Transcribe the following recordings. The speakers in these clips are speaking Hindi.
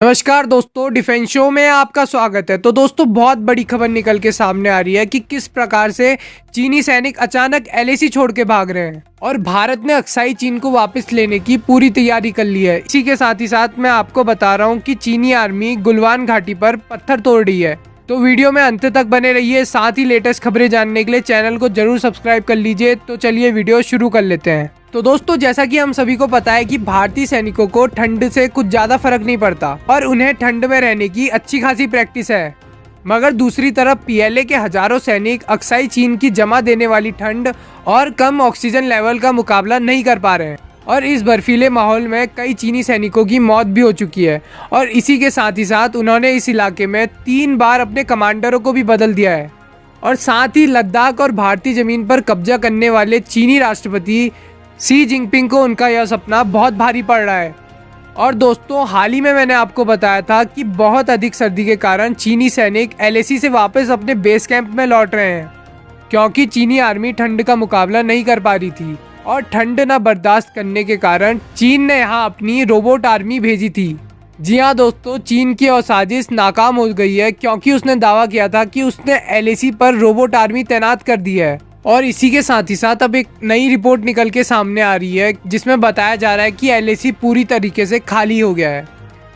नमस्कार दोस्तों, डिफेंस शो में आपका स्वागत है। तो दोस्तों, बहुत बड़ी खबर निकल के सामने आ रही है कि किस प्रकार से चीनी सैनिक अचानक एलएसी छोड़ के भाग रहे हैं और भारत ने अक्साई चीन को वापस लेने की पूरी तैयारी कर ली है। इसी के साथ ही साथ मैं आपको बता रहा हूँ कि चीनी आर्मी गुलवान घाटी पर पत्थर तोड़ रही है। तो वीडियो में अंत तक बने रहिए। साथ ही लेटेस्ट खबरें जानने के लिए चैनल को जरूर सब्सक्राइब कर लीजिए। तो चलिए वीडियो शुरू कर लेते हैं। तो दोस्तों, जैसा कि हम सभी को पता है कि भारतीय सैनिकों को ठंड से कुछ ज्यादा फर्क नहीं पड़ता और उन्हें ठंड में रहने की अच्छी खासी प्रैक्टिस है। मगर दूसरी तरफ पीएलए के हजारों सैनिक अक्साई चीन की जमा देने वाली ठंड और कम ऑक्सीजन लेवल का मुकाबला नहीं कर पा रहे हैं और इस बर्फीले माहौल में कई चीनी सैनिकों की मौत भी हो चुकी है। और इसी के साथ ही साथ उन्होंने इस इलाके में 3 बार अपने कमांडरों को भी बदल दिया है। और साथ ही लद्दाख और भारतीय जमीन पर कब्जा करने वाले चीनी राष्ट्रपति शी जिनपिंग को उनका यह सपना बहुत भारी पड़ रहा है। और दोस्तों, हाल ही में मैंने आपको बताया था कि बहुत अधिक सर्दी के कारण चीनी सैनिक एलएसी से वापस अपने बेस कैंप में लौट रहे हैं, क्योंकि चीनी आर्मी ठंड का मुकाबला नहीं कर पा रही थी और ठंड न बर्दाश्त करने के कारण चीन ने यहाँ अपनी रोबोट आर्मी भेजी थी। जी हाँ दोस्तों, चीन की और साजिश नाकाम हो गई है, क्योंकि उसने दावा किया था कि उसने एलएसी पर रोबोट आर्मी तैनात कर दी है। और इसी के साथ ही साथ अब एक नई रिपोर्ट निकल के सामने आ रही है, जिसमें बताया जा रहा है कि एलएसी पूरी तरीके से खाली हो गया है,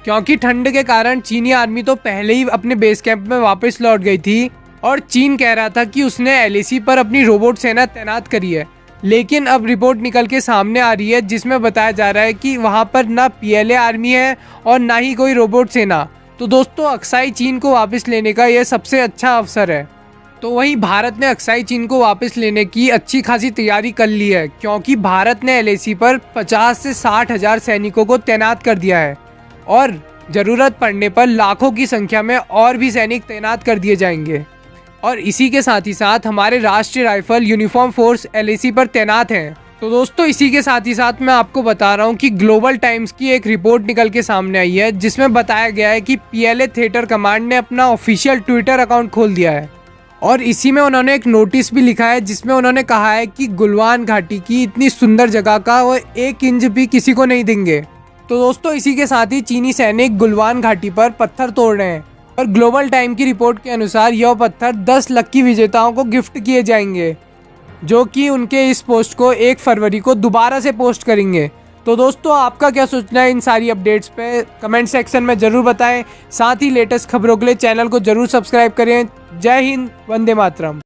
क्योंकि ठंड के कारण चीनी आर्मी तो पहले ही अपने बेस कैंप में वापस लौट गई थी और चीन कह रहा था कि उसने एलएसी पर अपनी रोबोट सेना तैनात करी है। लेकिन अब रिपोर्ट निकल के सामने आ रही है, जिसमें बताया जा रहा है कि वहाँ पर ना पीएलए आर्मी है और ना ही कोई रोबोट सेना। तो दोस्तों, अक्साई चीन को वापस लेने का यह सबसे अच्छा अवसर है। तो वहीं भारत ने अक्साई चीन को वापस लेने की अच्छी खासी तैयारी कर ली है, क्योंकि भारत ने एलएसी पर 50 से 60 हजार सैनिकों को तैनात कर दिया है और जरूरत पड़ने पर लाखों की संख्या में और भी सैनिक तैनात कर दिए जाएंगे। और इसी के साथ ही साथ हमारे राष्ट्रीय राइफल यूनिफॉर्म फोर्स एलएसी पर तैनात हैं। तो दोस्तों, इसी के साथ ही साथ मैं आपको बता रहा हूँ कि ग्लोबल टाइम्स की एक रिपोर्ट निकल के सामने आई है, जिसमें बताया गया है कि पीएलए थिएटर कमांड ने अपना ऑफिशियल ट्विटर अकाउंट खोल दिया है और इसी में उन्होंने एक नोटिस भी लिखा है, जिसमें उन्होंने कहा है कि गुलवान घाटी की इतनी सुंदर जगह का वो 1 इंच भी किसी को नहीं देंगे। तो दोस्तों, इसी के साथ ही चीनी सैनिक गुलवान घाटी पर पत्थर तोड़ रहे हैं और ग्लोबल टाइम की रिपोर्ट के अनुसार यह पत्थर 10 लकी विजेताओं को गिफ्ट किए जाएंगे, जो कि उनके इस पोस्ट को 1 फरवरी को दोबारा से पोस्ट करेंगे। तो दोस्तों, आपका क्या सोचना है इन सारी अपडेट्स पे? कमेंट सेक्शन में जरूर बताएं। साथ ही लेटेस्ट खबरों के लिए चैनल को जरूर सब्सक्राइब करें। जय हिंद, वंदे मातरम।